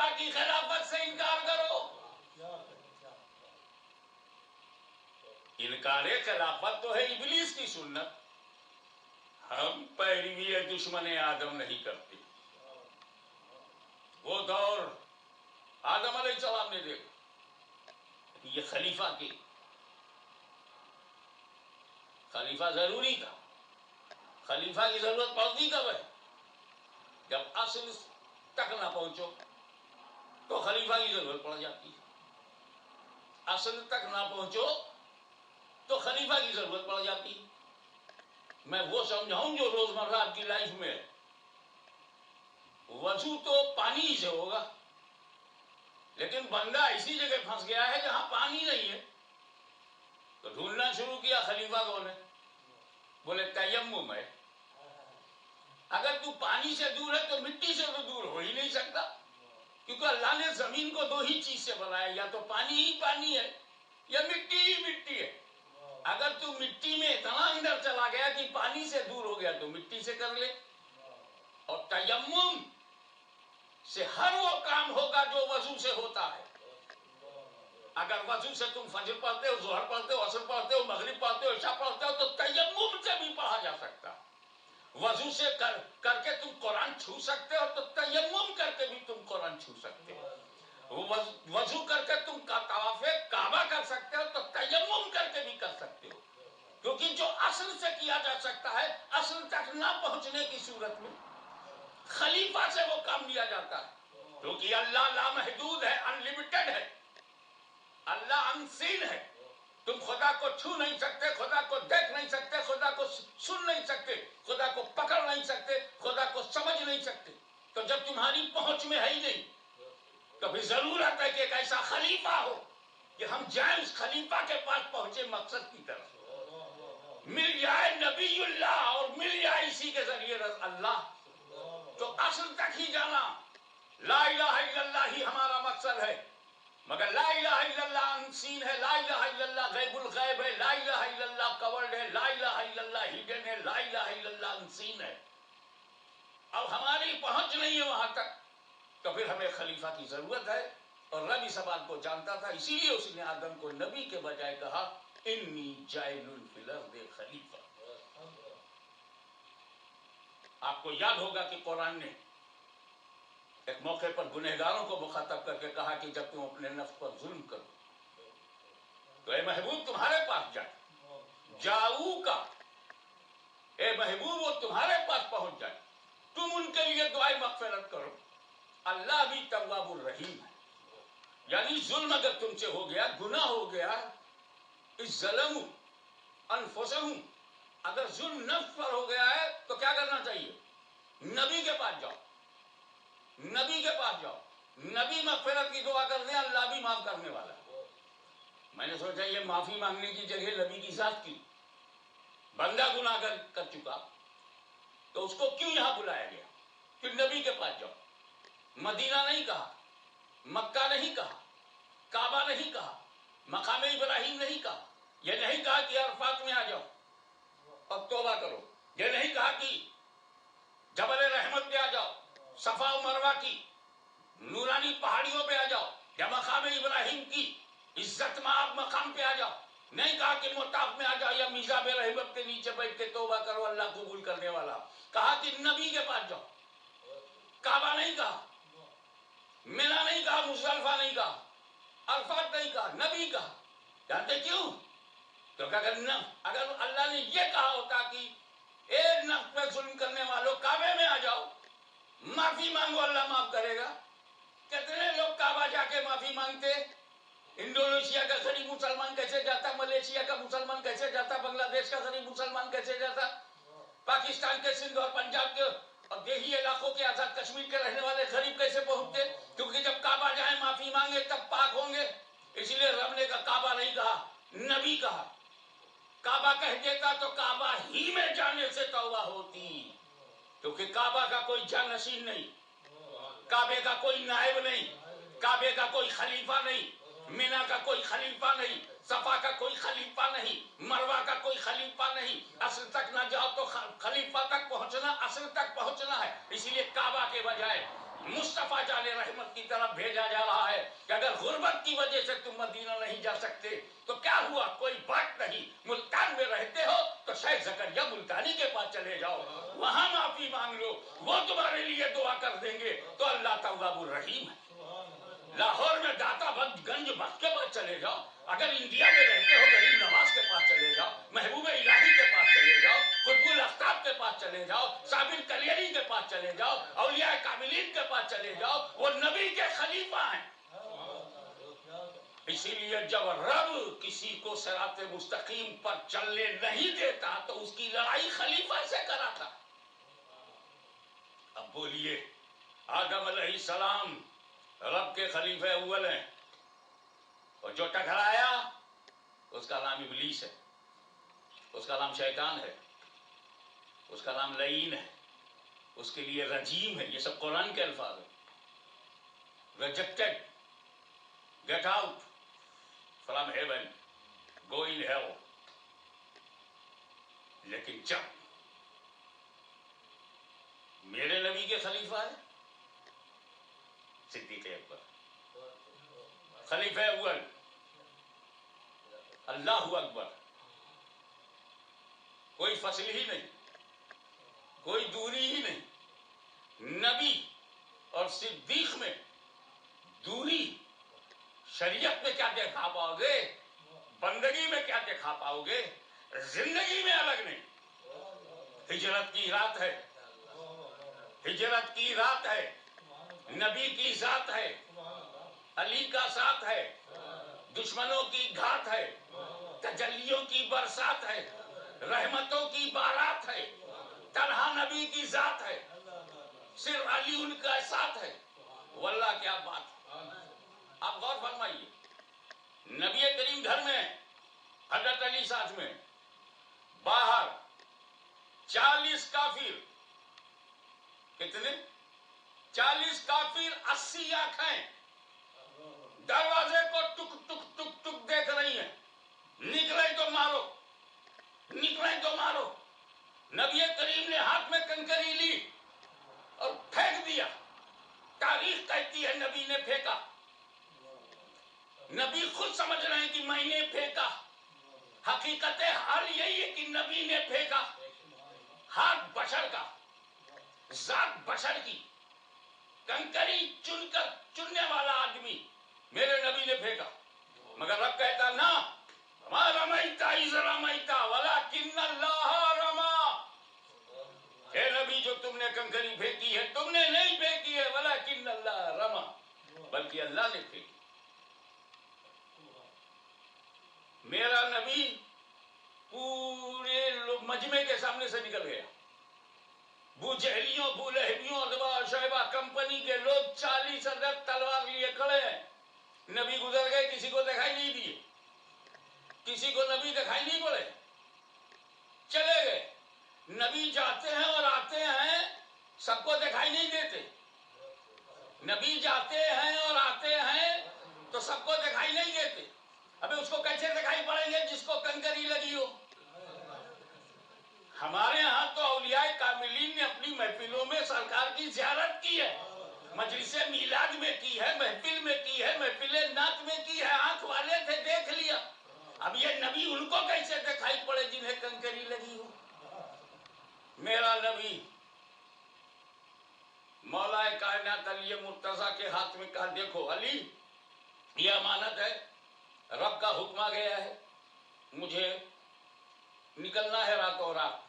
اللہ کی خلافت سے انکار کرو. انکار خلافت تو ہے ابلیس کی سنت. ہم پیروی دشمن آدم نہیں کرتے. وہ دور آدم علیہ السلام نے دیکھا یہ خلیفہ کی خلیفہ ضروری تھا. خلیفہ کی ضرورت پڑتی کب ہے؟ جب اصل تک نہ پہنچو تو خلیفہ کی ضرورت پڑ جاتی ہے. اصل تک نہ پہنچو تو خلیفہ کی ضرورت پڑ جاتی ہے. میں وہ سمجھاؤں جو روزمرہ آپ کی لائف میں ہے. وضو تو پانی سے ہوگا لیکن بندہ اسی جگہ پھنس گیا ہے جہاں پانی نہیں ہے تو ڈھونڈنا شروع کیا خلیفہ کون ہے. بولے تیمم ہے. اگر تو پانی سے دور ہے تو مٹی سے تو دور ہو ہی نہیں سکتا کیونکہ اللہ نے زمین کو دو ہی چیز سے بنایا یا تو پانی ہی پانی ہے یا مٹی ہی مٹی ہے. اگر تو مٹی میں اتنا اندر چلا گیا کہ پانی سے دور ہو گیا تو مٹی سے کر لے. اور تیمم سے ہر وہ کام ہوگا جو وضو سے ہوتا ہے. اگر وضو سے تم فجر پڑھتے ہو ظہر پڑھتے ہو عصر پڑھتے ہو مغرب پڑھتے ہو عشاء پڑھتے ہو تو تیمم سے بھی پڑھا جا سکتا. وضو سے کر کے تم قرآن چھو سکتے ہو تو تیمم کر کے بھی تم قرآن چھو سکتے ہو. وضو کر کے تم طواف کعبہ کر سکتے ہو تو تیمم کر کے بھی کر سکتے ہو کیونکہ جو اصل سے کیا جا سکتا ہے اصل تک نہ پہنچنے کی صورت میں خلیفہ سے وہ کام لیا جاتا ہے کیونکہ اللہ لامحدود ہے انلمیٹڈ ہے. اللہ انسین ہے. تم خدا کو چھو نہیں سکتے خدا کو دیکھ نہیں سکتے خدا کو سن نہیں سکتے خدا کو پکڑ نہیں سکتے خدا کو سمجھ نہیں سکتے. تو جب تمہاری پہنچ میں ہے ہی نہیں تو پھر ضرورت ہے کہ ایک ایسا خلیفہ ہو کہ ہم جائیں اس خلیفہ کے پاس پہنچے مقصد کی طرف مل جائے نبی اللہ اور مل جائے اسی کے ذریعے اللہ. تو اصل تک ہی جانا لا الہ الا اللہ ہی ہمارا مقصد ہے. مگر لا الہ الا اللہ انسین ہے. لا الہ الا اللہ غیب الغیب ہے. لا الہ الا اللہ کورڈ ہے. لا الہ الا اللہ ہڈن ہے. لا الہ الا اللہ انسین ہے. اب ہماری پہنچ نہیں ہے وہاں تک تو پھر ہمیں خلیفہ کی ضرورت ہے. اور رب اس بات کو جانتا تھا اسی لیے اس نے آدم کو نبی کے بجائے کہا انی جاعل فی الارض خلیفہ. آپ کو یاد ہوگا کہ قرآن نے ایک موقع پر گنہگاروں کو مخاطب کر کے کہا کہ جب تم اپنے نفس پر ظلم کرو تو اے محبوب تمہارے پاس جائے جاؤ کا اے محبوب وہ تمہارے پاس پہنچ جائے تم ان کے لیے دعائیں مغفرت کرو. اللہ بھی تواب الرحیم ہے. یعنی ظلم اگر تم سے ہو گیا گناہ ہو گیا اس ظلم انفسہم اگر ظلم نفس پر ہو گیا ہے تو کیا کرنا چاہیے؟ نبی کے پاس جاؤ. نبی کے پاس جاؤ. نبی مغفرت کی دعا کر دیں اللہ بھی معاف کرنے والا. میں نے سوچا یہ معافی مانگنے کی جگہ نبی کی ذات کی بندہ گناہ کر چکا تو اس کو کیوں یہاں بلایا گیا؟ پھر نبی کے پاس جاؤ. مدینہ نہیں کہا مکہ نہیں کہا کعبہ نہیں کہا مقام ابراہیم نہیں کہا. یہ نہیں کہا کہ عرفات میں آ جاؤ اور توبہ کرو. یہ نہیں کہا کہ جبل رحمت پہ آ جاؤ صفا و مروہ کی نورانی پہاڑیوں پہ آ جاؤ یا مقام ابراہیم کی عزت مآب مقام پہ آ جاؤ. نہیں کہا کہ مطاف میں آ جاؤ یا میزاب رحمت کے نیچے بیٹھ کے توبہ کرو اللہ قبول کرنے والا. کہا کہ نبی کے پاس جاؤ. کعبہ نہیں کہا مینا نہیں کہا مزدلفہ نہیں کہا عرفات نہیں کہا نبی کہا. جانتے کیوں؟ کیونکہ اگر اللہ نے یہ کہا ہوتا کہ ایک نفس پہ ظلم کرنے والوں کعبے میں آ جاؤ معافی مانگو اللہ معاف کرے گا. کتنے لوگ کعبہ جا کے معافی مانگتے؟ انڈونیشیا کا غریب مسلمان کیسے جاتا ملیشیا کا مسلمان کیسے جاتا بنگلہ دیش کا غریب مسلمان کیسے جاتا پاکستان کے سندھ اور پنجاب کے اور دیہی علاقوں کے آزاد کشمیر کے رہنے والے غریب کیسے پہنچتے؟ کیونکہ جب کعبہ جائیں معافی مانگے تب پاک ہوں گے. اس لیے رب نے کعبہ نہیں کہا نبی کہا. کعبہ کہہ دیتا تو کعبہ ہی میں جانے سے توبہ ہوتی کیونکہ کعبہ کا کوئی جانشین نہیں کعبے کا کوئی نائب نہیں کعبے کا کوئی خلیفہ نہیں مینا کا کوئی خلیفہ نہیں صفا کا کوئی خلیفہ نہیں مروہ کا کوئی خلیفہ نہیں. اصل تک نہ جاؤ تو خلیفہ تک پہنچنا اصل تک پہنچنا ہے. اسی لیے کعبہ کے بجائے مصطفیٰ جان رحمت کی طرف سکتے تو کیا ہوا؟ کوئی بات نہیں، ملتان میں رہتے ہو تو شیخ زکریا ملتانی کے پاس چلے جاؤ، وہاں معافی مانگ لو، وہ تمہارے لیے دعا کر دیں گے، تو اللہ تواب الرحیم ہے۔ لاہور میں داتا گنج بخت کے پاس چلے جاؤ، اگر انڈیا میں رہتے ہو غریب نواز کے پاس چلے جاؤ، محبوب الہی کے پاس چلے جاؤ، قطب الاقطاب کے پاس چلے جاؤ، صابر کلیری کے پاس چلے جاؤ، اولیاء کاملین کے پاس چلے جاؤ، وہ نبی کے خلیفہ ہیں۔ اسی لیے جب رب کسی کو صراط مستقیم پر چلنے نہیں دیتا تو اس کی لڑائی خلیفہ سے کراتا۔ اب بولیے، آدم علیہ السلام رب کے خلیفہ اول ہیں، اور جو ٹکرایا اس کا نام ابلیس ہے، اس کا نام شیطان ہے، اس کا نام لعین ہے، اس کے لیے رجیم ہے۔ یہ سب قرآن کے الفاظ ہیں۔ Rejected, get out from heaven, go in hell. لیکن جب میرے نبی کے خلیفہ ہیں صدیق اکبر، خلیفہ اول، اللہ اکبر، کوئی فصل ہی نہیں، کوئی دوری ہی نہیں۔ نبی اور صدیق میں دوری شریعت میں کیا دیکھا پاؤ گے، بندگی میں کیا دیکھا پاؤ گے، زندگی میں الگ نہیں۔ ہجرت کی رات ہے، ہجرت کی رات ہے، نبی کی ذات ہے، علی کا ساتھ ہے، دشمنوں کی گھات ہے، تجلیوں کی برسات ہے، رحمتوں کی بارات ہے، تنہا نبی کی ذات ہے، صرف علی ان کا ساتھ ہے۔ واللہ کیا بات ہے! آپ غور فرمائیے، نبی کریم گھر میں، حضرت علی ساتھ میں، باہر 40 کافر، کتنے؟ 40 کافر، 80 آنکھیں دروازے کو ٹک ٹک ٹک ٹک دیکھ رہی ہیں، نکلے تو مارو، نکلے تو مارو۔ نبی کریم نے ہاتھ میں کنکری لی اور پھینک دیا۔ تاریخ کہتی ہے نبی نے پھینکا، نبی خود سمجھ رہے ہیں کہ میں نے پھینکا، حقیقت حال یہی ہے کہ نبی نے پھینکا۔ ہاتھ بشر کا، ذات بشر کی، کنکری چننے والا آدمی میرے نبی نے پھینکا، مگر رب کہتا نہ، ما رمیت اذ رمیت ولکن اللہ رما۔ اے نبی، جو تم نے کنکری پھینکی ہے تم نے نہیں پھینکی ہے، ولکن اللہ رما، بلکہ اللہ نے پھینکی۔ میرا نبی پورے مجمع کے سامنے سے نکل گیا، بو جہلیوں، بو لہبیوں، ادبا شعبہ کمپنی کے لوگ 40 عدد تلوار لیے کھڑے ہیں۔ نبی گزر گئے، کسی کو دکھائی نہیں دیے، کسی کو نبی دکھائی نہیں پڑے، چلے گئے۔ نبی جاتے ہیں اور آتے ہیں، سب کو دکھائی نہیں دیتے۔ نبی جاتے ہیں اور آتے ہیں تو سب کو دکھائی نہیں دیتے۔ ابھی اس کو کیسے دکھائی پڑیں گے جس کو کنکری لگی ہو؟ ہمارے ہاں تو اولیاء کاملین نے اپنی محفلوں میں سرکار کی زیارت کی ہے، مجلس میلاد میں کی ہے، محفل میں کی ہے، محفل نعت میں کی ہے، آنکھ والے تھے دیکھ لیا۔ اب یہ نبی ان کو کیسے دکھائی پڑے جنہیں کنکری لگی ہو؟ میرا نبی مولا کائنات علی مرتضیٰ کے ہاتھ میں کہا دیکھو علی، یہ امانت ہے، رب کا حکم آ گیا ہے، مجھے نکلنا ہے راتوں رات،